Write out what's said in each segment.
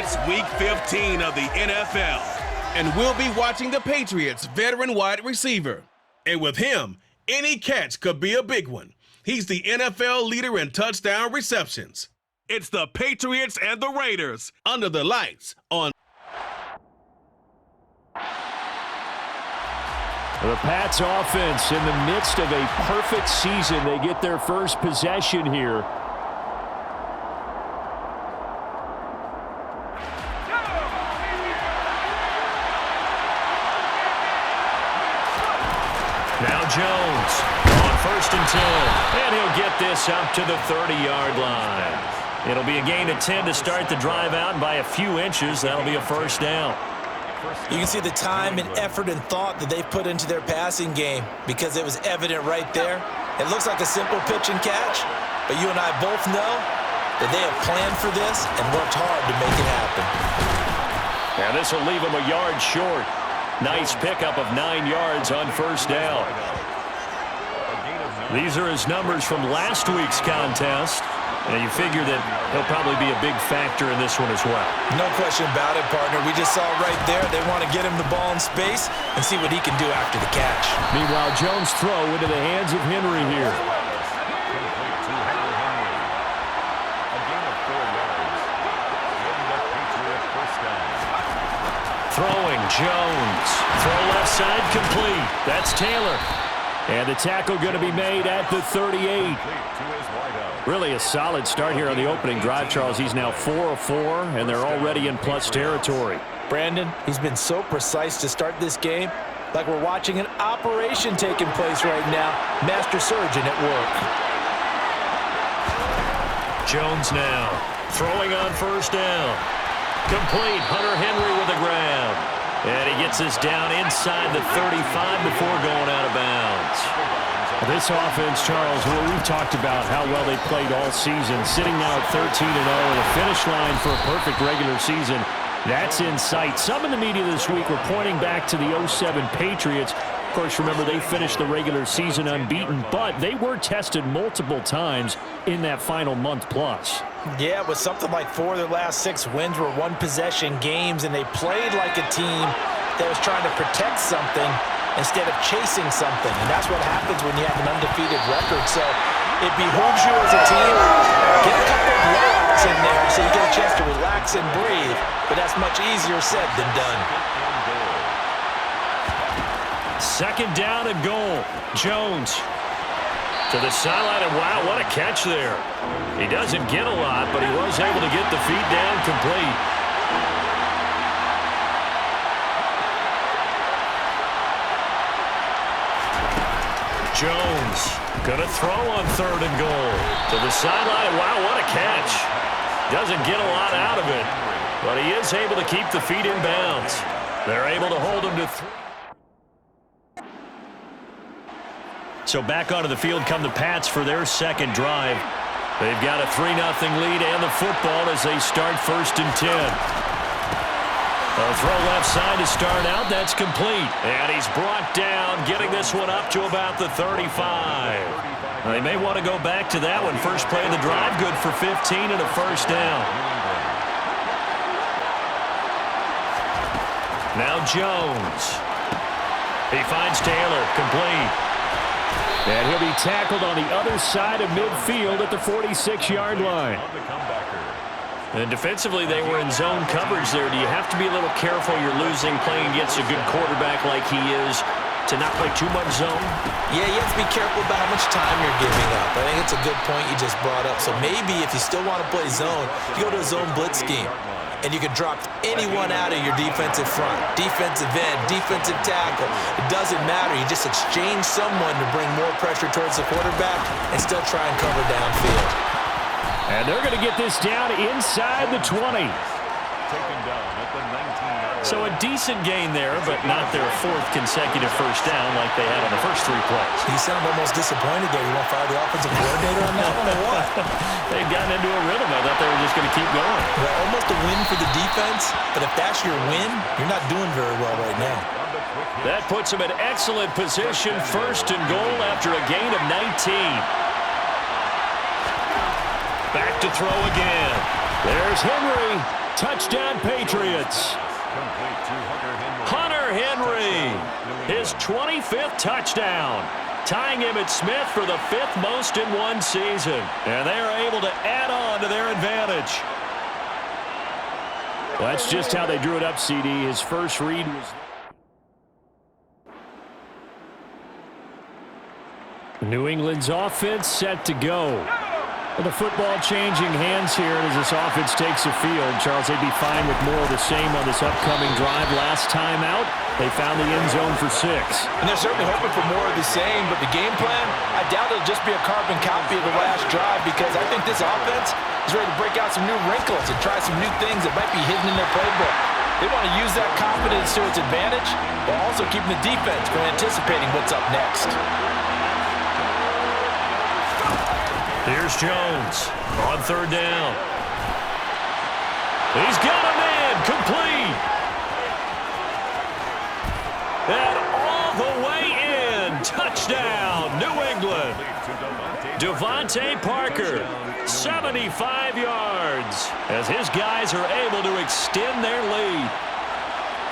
It's Week 15 of the NFL, and we'll be watching the Patriots' veteran wide receiver. And with him, any catch could be a big one. He's the NFL leader in touchdown receptions. It's the Patriots and the Raiders under the lights on. The Pats offense in the midst of a perfect season. They get their first possession here. Now Jones on 1st and 10. And he'll get this up to the 30-yard line. It'll be a gain of 10 to start the drive out, and by a few inches, that'll be a first down. You can see the time and effort and thought that they've put into their passing game because it was evident right there. It looks like a simple pitch and catch, but you and I both know that they have planned for this and worked hard to make it happen. Now this will leave them a yard short. Nice pickup of 9 yards on first down. These are his numbers from last week's contest. And you figure that he'll probably be a big factor in this one as well. No question about it, partner. We just saw right there they want to get him the ball in space and see what he can do after the catch. Meanwhile, Jones' throw into the hands of Henry here. Throwing, Jones. Throw left side complete. That's Taylor. And the tackle going to be made at the 38. Really a solid start here on the opening drive, Charles. He's now 4 of 4, and they're already in plus territory. Brandon, he's been so precise to start this game, like we're watching an operation taking place right now. Master surgeon at work. Jones now throwing on first down. Complete. Hunter Henry with a grab. And he gets this down inside the 35 before going out of bounds. This offense, Charles, well, we've talked about how well they played all season, sitting now at 13-0, and the finish line for a perfect regular season. That's in sight. Some in the media this week were pointing back to the 07 Patriots. Of course, remember, they finished the regular season unbeaten, but they were tested multiple times in that final month plus. Yeah, with something like 4 of their last 6 wins were one-possession games, and they played like a team that was trying to protect something instead of chasing something. And that's what happens when you have an undefeated record. So it behooves you as a team, get a couple of blocks in there so you get a chance to relax and breathe. But that's much easier said than done. 2nd down and goal. Jones to the sideline, and wow, what a catch there. He doesn't get a lot, but he was able to get the feet down complete. Jones gonna throw on 3rd and goal. To the sideline. Wow, what a catch. Doesn't get a lot out of it, but he is able to keep the feet in bounds. They're able to hold him to 3. So back onto the field come the Pats for their second drive. They've got a 3-0 lead and the football as they start 1st and 10. They'll throw left side to start out. That's complete. And he's brought down, getting this one up to about the 35. They may want to go back to that one. First play of the drive, good for 15 and a first down. Now Jones. He finds Taylor, complete. And he'll be tackled on the other side of midfield at the 46-yard line. And defensively, they were in zone coverage there. Do you have to be a little careful? You're losing playing against a good quarterback like he is to not play too much zone? Yeah, you have to be careful about how much time you're giving up. I think it's a good point you just brought up. So maybe if you still want to play zone, you go to a zone blitz scheme. And you can drop anyone out of your defensive front, defensive end, defensive tackle. It doesn't matter. You just exchange someone to bring more pressure towards the quarterback and still try and cover downfield. And they're going to get this down inside the 20. So a decent gain there, but not their 4th consecutive first down like they had on the first 3 plays. You sound almost disappointed there. You want to fire the offensive coordinator on that one or what? They've gotten into a rhythm. I thought they were just going to keep going. Well, almost a win for the defense, but if that's your win, you're not doing very well right now. That puts them in excellent position, 1st and goal after a gain of 19. Back to throw again. There's Henry. Touchdown, Patriots. Hunter Henry, his 25th touchdown, tying Emmitt Smith for the 5th most in one season. And they are able to add on to their advantage. Well, that's just how they drew it up, CD. His first read was... New England's offense set to go. Well, the football changing hands here as this offense takes the field. Charles, they'd be fine with more of the same on this upcoming drive. Last time out, they found the end zone for 6. And they're certainly hoping for more of the same, but the game plan, I doubt it'll just be a carbon copy of the last drive, because I think this offense is ready to break out some new wrinkles and try some new things that might be hidden in their playbook. They want to use that confidence to its advantage, while also keeping the defense from anticipating what's up next. Here's Jones on 3rd down. He's got a man, complete. And all the way in, touchdown, New England. Devontae Parker, 75 yards, as his guys are able to extend their lead.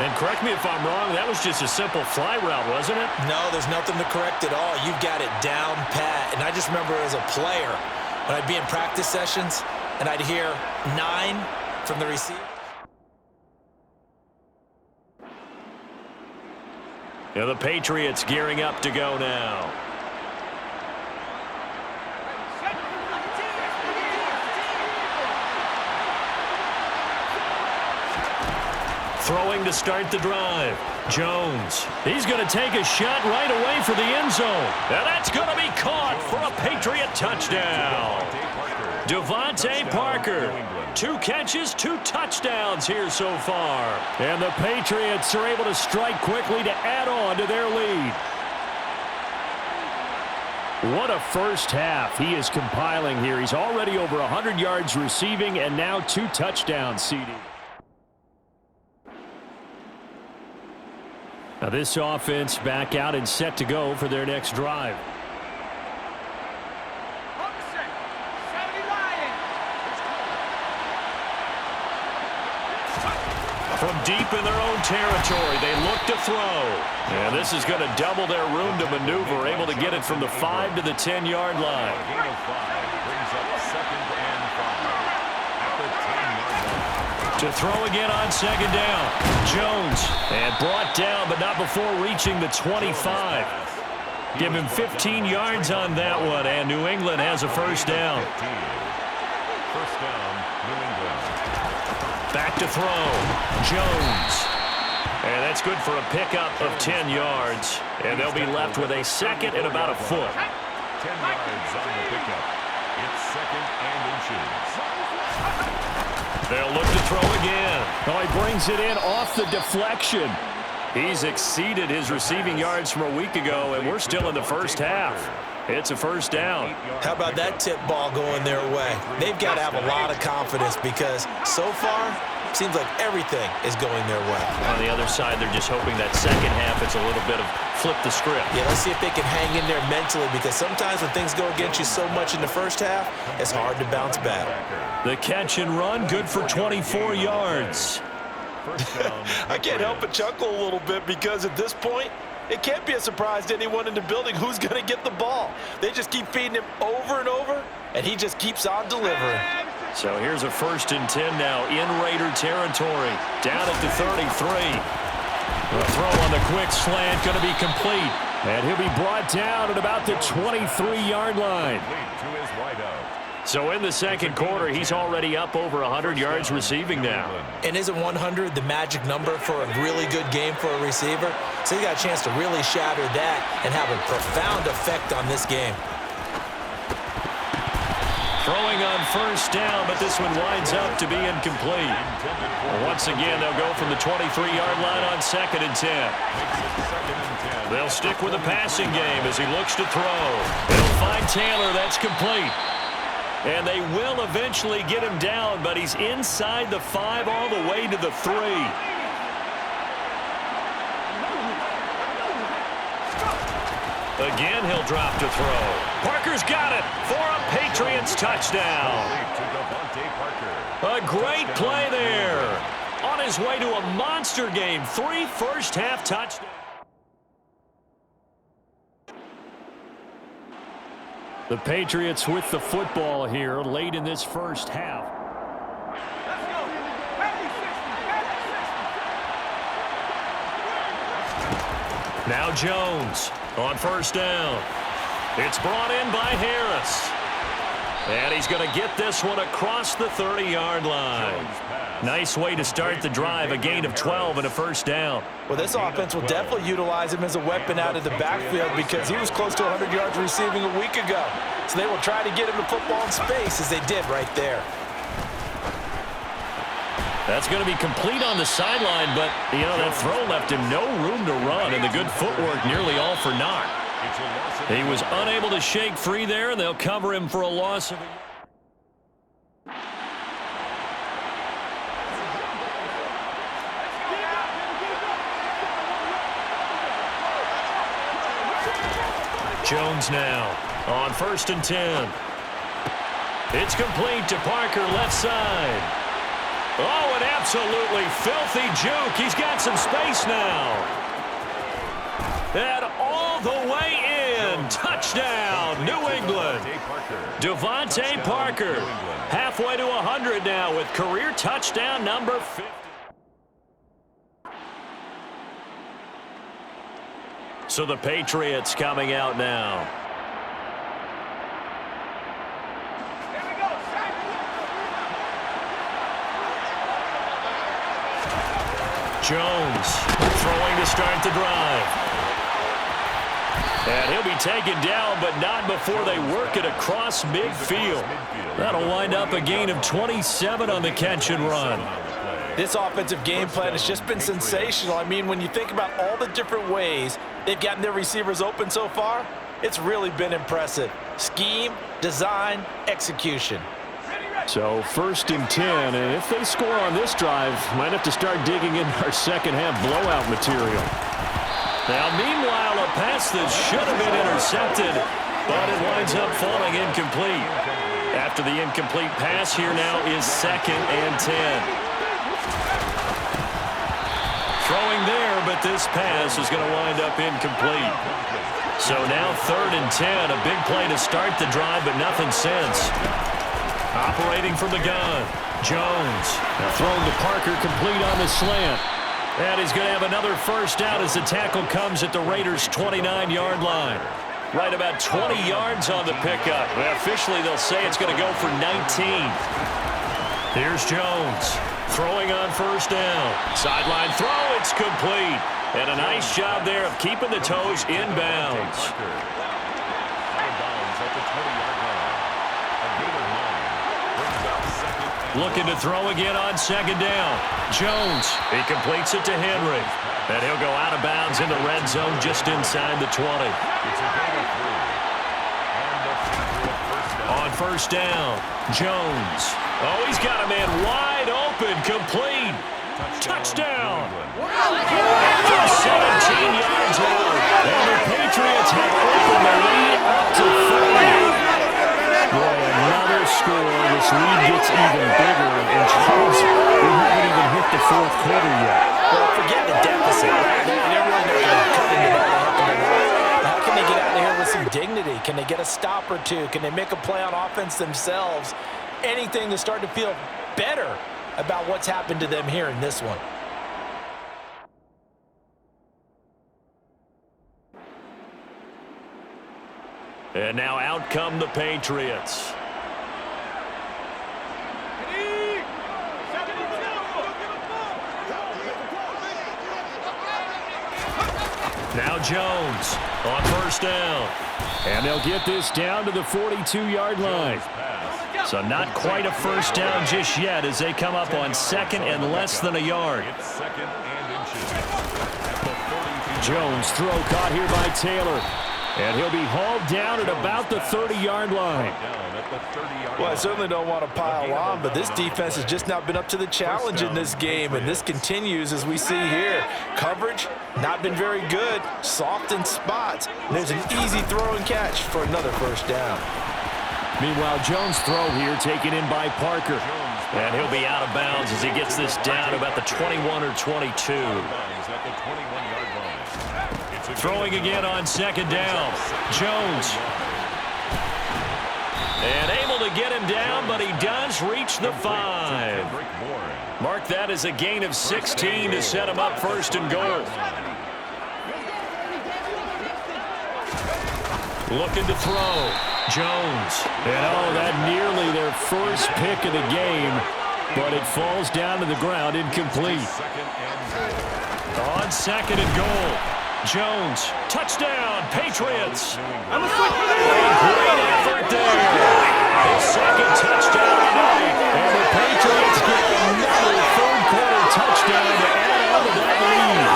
And correct me if I'm wrong, that was just a simple fly route, wasn't it? No, there's nothing to correct at all. You've got it down pat. And I just remember as a player, when I'd be in practice sessions, and I'd hear 9 from the receiver. Yeah, the Patriots gearing up to go now. Throwing to start the drive. Jones. He's going to take a shot right away for the end zone. And that's going to be caught for a Patriot touchdown. Devontae Parker. 2 catches, 2 touchdowns here so far. And the Patriots are able to strike quickly to add on to their lead. What a first half he is compiling here. He's already over 100 yards receiving and now 2 touchdowns, CD. Now this offense back out and set to go for their next drive. From deep in their own territory, they look to throw. And this is going to double their room to maneuver, able to get it from the 5 to the 10-yard line. Gain of 5 brings up 2nd and 5 at the 10-yard line. To throw again on 2nd down. Jones, and brought down, but not before reaching the 25. Give him 15 yards on that one, and New England has a first down. First down, New England. Back to throw. Jones. And that's good for a pickup of 10 yards. And they'll be left with a 2nd and about a foot. 10 yards on the pickup. It's 2nd and inches. They'll look to throw again. Oh, he brings it in off the deflection. He's exceeded his receiving yards from a week ago, and we're still in the first half. It's a first down. How about that tip ball going their way? They've got to have a lot of confidence, because so far, it seems like everything is going their way. On the other side, they're just hoping that second half it's a little bit of flip the script. Yeah, let's see if they can hang in there mentally, because sometimes when things go against you so much in the first half, it's hard to bounce back. The catch and run, good for 24 yards. I can't help but chuckle a little bit, because at this point, it can't be a surprise to anyone in the building who's going to get the ball. They just keep feeding him over and over, and he just keeps on delivering. So here's a 1st and 10 now in Raider territory. Down at the 33. The throw on the quick slant going to be complete. And he'll be brought down at about the 23-yard line. So in the second quarter, he's already up over 100 yards receiving now. And isn't 100 the magic number for a really good game for a receiver? So he got a chance to really shatter that and have a profound effect on this game. Throwing on 1st down, but this one winds up to be incomplete. Once again, they'll go from the 23-yard line on 2nd and 10. They'll stick with the passing game as he looks to throw. They'll find Taylor. That's complete. And they will eventually get him down, but he's inside the 5 all the way to the 3. Again, he'll drop to throw. Parker's got it for a Patriots touchdown. A great play there. On his way to a monster game. 3 first-half touchdowns. The Patriots with the football here late in this first half. Now Jones on first down. It's brought in by Harris. And he's going to get this one across the 30-yard line. Nice way to start the drive, a gain of 12 and a first down. Well, this offense will definitely utilize him as a weapon out of the backfield because he was close to 100 yards receiving a week ago. So they will try to get him the football in space as they did right there. That's going to be complete on the sideline, but, you know, that throw left him no room to run, and the good footwork nearly all for naught. He was unable to shake free there, and they'll cover him for a loss of a... Jones now on 1st and 10. It's complete to Parker, left side. Oh, an absolutely filthy juke. He's got some space now. And all the way in. Touchdown, New England. Devontae Parker, halfway to 100 now with career touchdown number 50. So the Patriots coming out now. Jones throwing to start the drive. And he'll be taken down, but not before they work it across midfield. That'll wind up a gain of 27 on the catch and run. This offensive game plan has just been sensational. I mean, when you think about all the different ways they've gotten their receivers open so far, it's really been impressive. Scheme, design, execution. So 1st and 10, and if they score on this drive, might have to start digging in our second half blowout material. Now, meanwhile, a pass that should have been intercepted, but it winds up falling incomplete. After the incomplete pass, here now is 2nd and 10. Throwing there, but this pass is going to wind up incomplete. So now 3rd and 10, a big play to start the drive, but nothing since. Operating from the gun, Jones. Now thrown to Parker, complete on the slant. And he's going to have another first down as the tackle comes at the Raiders' 29-yard line. Right about 20 yards on the pickup. Well, officially, they'll say it's going to go for 19. Here's Jones. Throwing on first down. Sideline throw, it's complete. And a nice job there of keeping the toes inbounds. Looking to throw again on 2nd down. Jones, he completes it to Henry. And he'll go out of bounds in the red zone just inside the 20. On first down, Jones. Oh, he's got a man wide open, complete. Touchdown. 17 yards out. And the Patriots have opened the lead up to 30. Boy, another score. This lead gets even bigger. And Charles, we haven't even hit the 4th quarter yet. Well, forget the deficit. They're really not going to cut into that. How can they get out of here with some dignity? Can they get a stop or two? Can they make a play on offense themselves? Anything to start to feel better about what's happened to them here in this one. And now out come the Patriots. Now Jones on first down. And they'll get this down to the 42-yard line. So not quite a first down just yet as they come up on 2nd and less than a yard. Jones throw caught here by Taylor. And he'll be hauled down at about the 30-yard line. Well, I certainly don't want to pile on, but this defense has just not been up to the challenge in this game, and this continues as we see here. Coverage, not been very good, soft in spots. There's an easy throw and catch for another first down. Meanwhile, Jones' throw here taken in by Parker. And he'll be out of bounds as he gets this down about the 21 or 22. Throwing again on second down. Jones. And able to get him down, but he does reach the 5. Mark that as a gain of 16 to set him up first and goal. Looking to throw. Jones. And that nearly their first pick of the game, but it falls down to the ground incomplete. On second and goal. Jones, touchdown, Patriots. Great effort there. His second touchdown tonight. And the Patriots get another third-quarter touchdown to add on to that lead.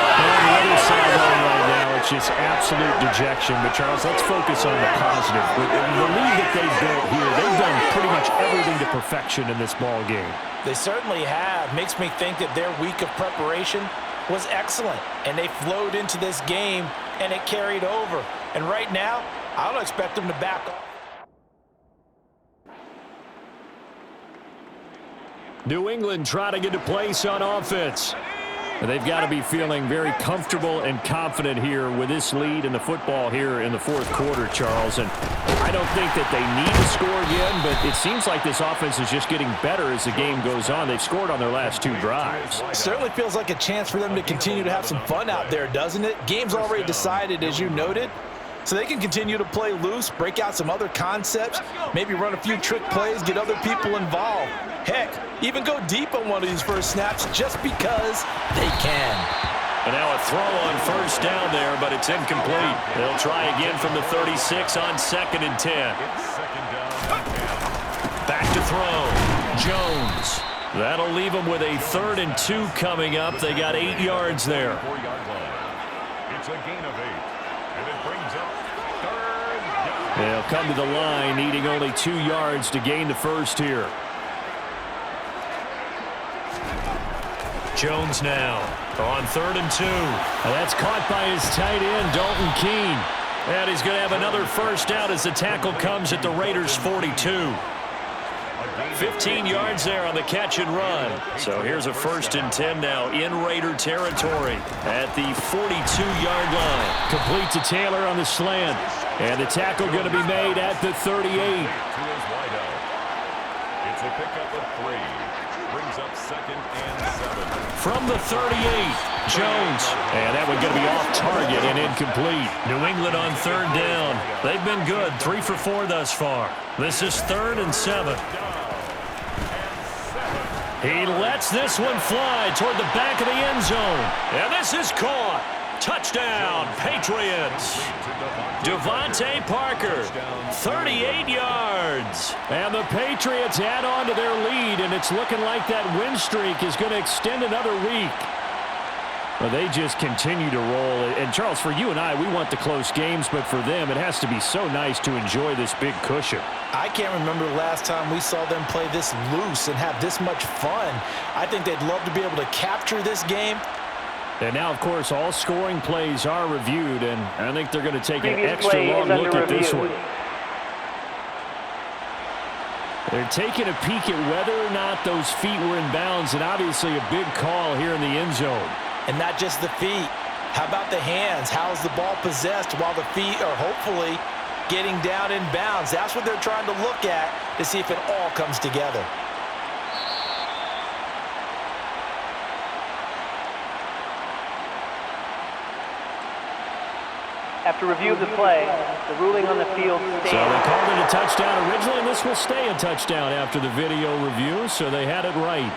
On the other sideline right now, it's just absolute dejection. But, Charles, let's focus on the positive. With the lead that they've built here, they've done pretty much everything to perfection in this ball game. They certainly have. Makes me think that their week of preparation was excellent, and they flowed into this game, and it carried over. And right now, I don't expect them to back off. New England trying to get to place on offense. And they've got to be feeling very comfortable and confident here with this lead in the football here in the fourth quarter, Charles. And I don't think that they need to score again, but it seems like this offense is just getting better as the game goes on. They've scored on their last 2 drives. Certainly feels like a chance for them to continue to have some fun out there, doesn't it? Game's already decided, as you noted. So they can continue to play loose, break out some other concepts, maybe run a few trick plays, get other people involved. Heck, even go deep on one of these first snaps just because they can. And now a throw on first down there, but it's incomplete. They'll try again from the 36 on second and 10. Back to throw. Jones. That'll leave them with a 3rd and 2 coming up. They got 8 yards there. It's a gain of 8. And it brings up 3rd down. They'll come to the line, needing only 2 yards to gain the first here. Jones now on 3rd and 2. And that's caught by his tight end, Dalton Keene. And he's going to have another first down as the tackle comes at the Raiders' 42. 15 yards there on the catch and run. So here's a 1st and 10 now in Raider territory at the 42-yard line. Complete to Taylor on the slant. And the tackle going to be made at the 38. It's a pickup of 3. Brings up 2nd and 7. From the 38, Jones. And that one going to be off target and incomplete. New England on 3rd down. They've been good, 3 for 4 thus far. This is 3rd and 7. He lets this one fly toward the back of the end zone. And this is caught. Touchdown, Patriots. Devontae Parker, 38 yards. And the Patriots add on to their lead, and it's looking like that win streak is going to extend another week. Well, they just continue to roll. And, Charles, for you and I, we want the close games, but for them, it has to be so nice to enjoy this big cushion. I can't remember the last time we saw them play this loose and have this much fun. I think they'd love to be able to capture this game. And now, of course, all scoring plays are reviewed, and I think they're going to take an extra long look at this one. They're taking a peek at whether or not those feet were in bounds, and obviously a big call here in the end zone. And not just the feet. How about the hands? How's the ball possessed while the feet are hopefully getting down in bounds? That's what they're trying to look at to see if it all comes together. After review of the play, the ruling on the field stands. So they called it a touchdown originally, and this will stay a touchdown after the video review, so they had it right.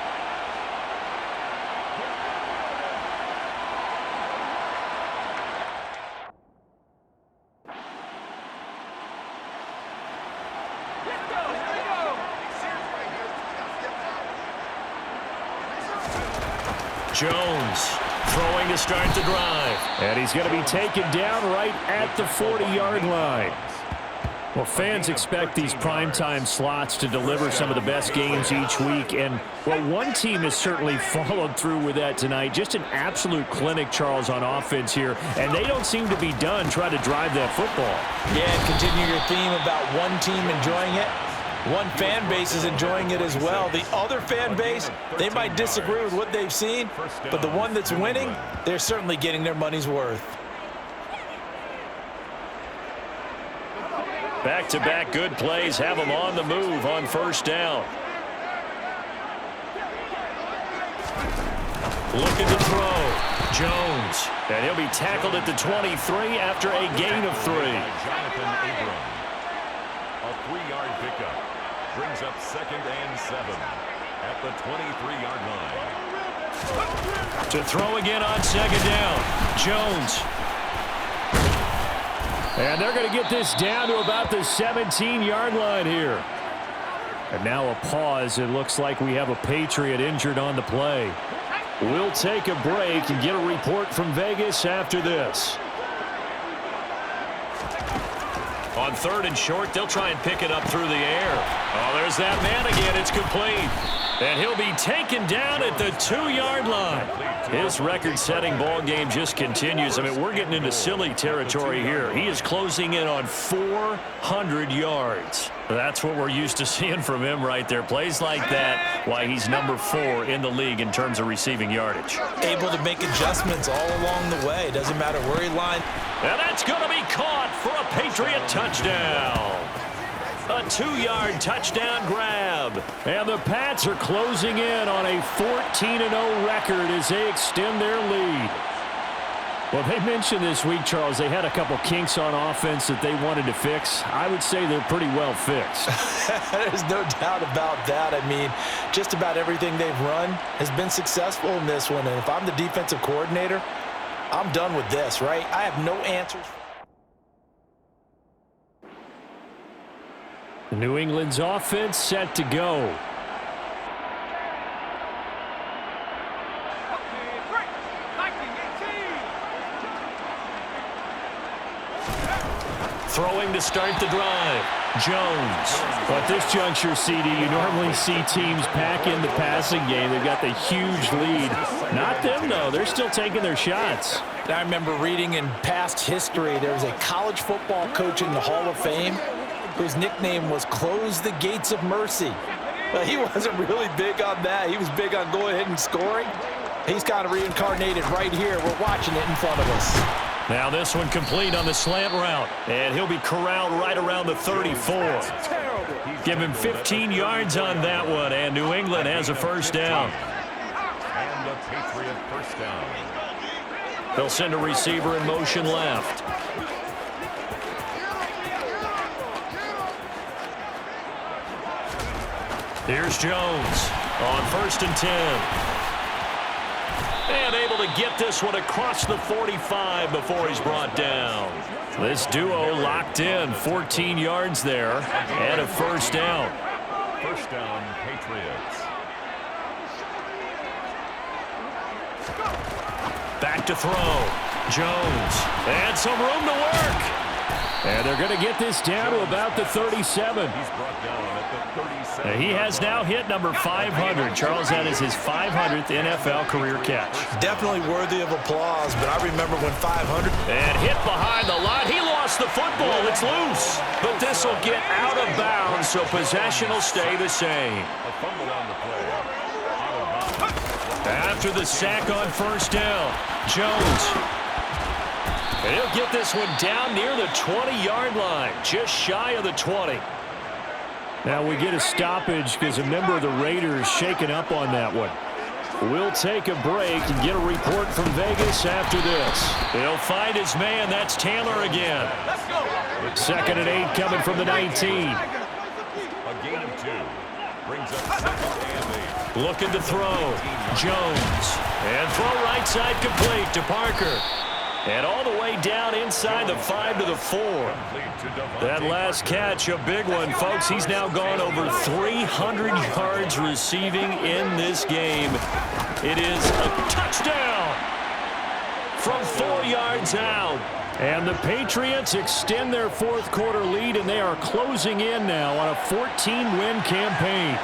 Jones Throwing to start the drive. And he's going to be taken down right at the 40-yard line. Well, fans expect these primetime slots to deliver some of the best games each week. And, well, one team has certainly followed through with that tonight. Just an absolute clinic, Charles, on offense here. And they don't seem to be done trying to drive that football. Yeah, continue your theme about one team enjoying it. One fan base is enjoying it as well. The other fan base, they might disagree with what they've seen, but the one that's winning, they're certainly getting their money's worth. Back-to-back good plays have them on the move on first down. Looking to throw. Jones. And he'll be tackled at the 23 after a gain of 3. Jonathan Abram. A 3-yard pickup. Brings up 2nd and 7 at the 23-yard line. To throw again on 2nd down. Jones. And they're going to get this down to about the 17-yard line here. And now a pause. It looks like we have a Patriot injured on the play. We'll take a break and get a report from Vegas after this. On 3rd and short, they'll try and pick it up through the air. Oh, there's that man again. It's complete. And he'll be taken down at the 2-yard line. His record-setting ball game just continues. I mean, we're getting into silly territory here. He is closing in on 400 yards. That's what we're used to seeing from him right there. Plays like that, why he's number 4 in the league in terms of receiving yardage. Able to make adjustments all along the way. Doesn't matter where he lines. And that's going to be caught for a Patriot touchdown. A 2-yard touchdown grab. And the Pats are closing in on a 14-0 record as they extend their lead. Well, they mentioned this week, Charles, they had a couple kinks on offense that they wanted to fix. I would say they're pretty well fixed. There's no doubt about that. I mean, just about everything they've run has been successful in this one. And if I'm the defensive coordinator, I'm done with this, right? I have no answers. New England's offense set to go. Throwing to start the drive. Jones. But this juncture, CD, you normally see teams pack in the passing game. They've got the huge lead. Not them, though. They're still taking their shots. I remember reading in past history, there was a college football coach in the Hall of Fame whose nickname was Close the Gates of Mercy. But he wasn't really big on that. He was big on going ahead and scoring. He's kind of reincarnated right here. We're watching it in front of us. Now this one complete on the slant route. And he'll be corralled right around the 34. Give him 15 yards on that one. And New England has a first down. And the Patriot first down. They'll send a receiver in motion left. Here's Jones on 1st and 10. And able to get this one across the 45 before he's brought down. This duo locked in, 14 yards there, and a first down. First down, Patriots. Back to throw. Jones. And some room to work. And they're going to get this down to about the 37. He's brought down at the 37. He has now hit number 500. Charles, that is his 500th NFL career catch. Definitely worthy of applause, but I remember when 500. And hit behind the line. He lost the football. It's loose. But this will get out of bounds, so possession will stay the same. A fumble on the play. Out of bounds. After the sack on first down, Jones. And he'll get this one down near the 20-yard line, just shy of the 20. Now we get a stoppage because a member of the Raiders shaken up on that one. We'll take a break and get a report from Vegas after this. He'll find his man. That's Taylor again. 2nd and 8 coming from the 19. A gain of 2. Brings up 2nd and 8. Looking to throw. Jones. And throw right side complete to Parker. And all the way down inside the 5 to the 4. That last catch, a big one, folks. He's now gone over 300 yards receiving in this game. It is a touchdown. from 4 yards out. And the Patriots extend their fourth quarter lead, and they are closing in now on a 14-win campaign.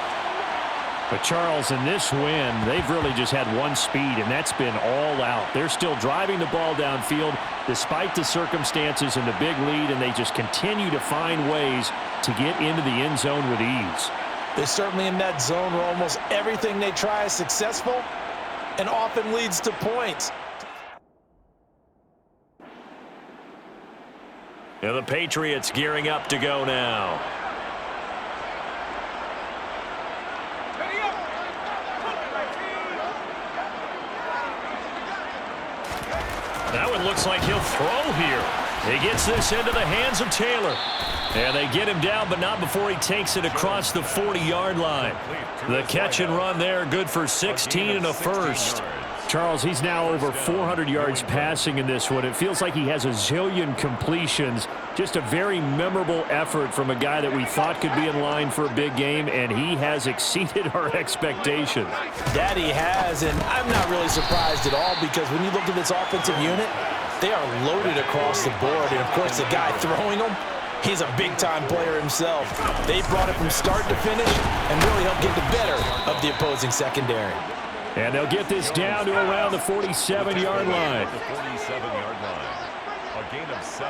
But, Charles, in this win, they've really just had one speed, and that's been all out. They're still driving the ball downfield despite the circumstances and the big lead, and they just continue to find ways to get into the end zone with ease. They're certainly in that zone where almost everything they try is successful and often leads to points. And the Patriots gearing up to go now. That one looks like he'll throw here. He gets this into the hands of Taylor. And they get him down, but not before he takes it across the 40-yard line. The catch and run there, good for 16 and a first. Charles, he's now over 400 yards passing in this one. It feels like he has a zillion completions. Just a very memorable effort from a guy that we thought could be in line for a big game, and he has exceeded our expectations. That he has, and I'm not really surprised at all because when you look at this offensive unit, they are loaded across the board. And, of course, the guy throwing them, he's a big-time player himself. They brought it from start to finish and really helped get the better of the opposing secondary. And they'll get this down to around the 47-yard line. The 47-yard line. A gain of 7.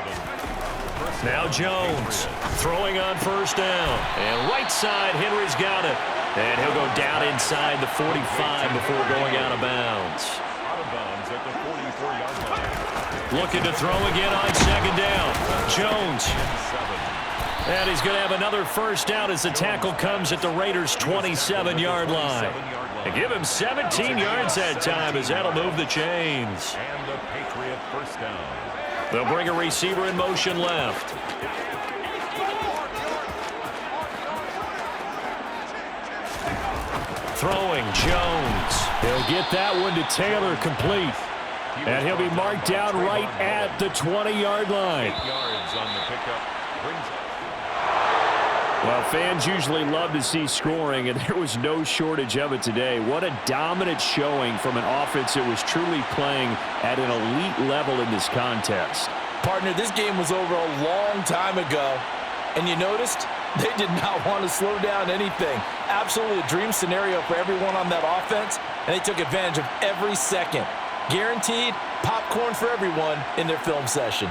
Now Jones throwing on first down. And right side, Henry's got it. And he'll go down inside the 45 before going out of bounds. Out of bounds at the 44-yard line. Looking to throw again on second down. Jones. And he's going to have another first down as the tackle comes at the Raiders' 27-yard line. And give him 17 yards that time as that'll move the chains. And the Patriot first down. They'll bring a receiver in motion left. Throwing Jones. He'll get that one to Taylor complete. And he'll be marked down right at the 20-yard line. 8 yards on the pickup. Brings it. Well, fans usually love to see scoring, and there was no shortage of it today. What a dominant showing from an offense that was truly playing at an elite level in this contest. Partner, this game was over a long time ago, and you noticed they did not want to slow down anything. Absolutely a dream scenario for everyone on that offense, and they took advantage of every second. Guaranteed popcorn for everyone in their film session.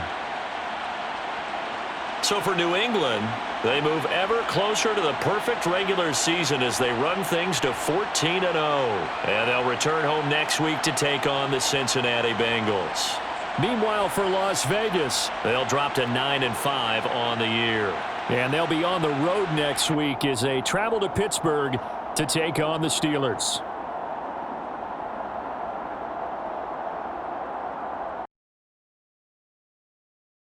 So for New England, they move ever closer to the perfect regular season as they run things to 14-0. And they'll return home next week to take on the Cincinnati Bengals. Meanwhile, for Las Vegas, they'll drop to 9-5 on the year. And they'll be on the road next week as they travel to Pittsburgh to take on the Steelers.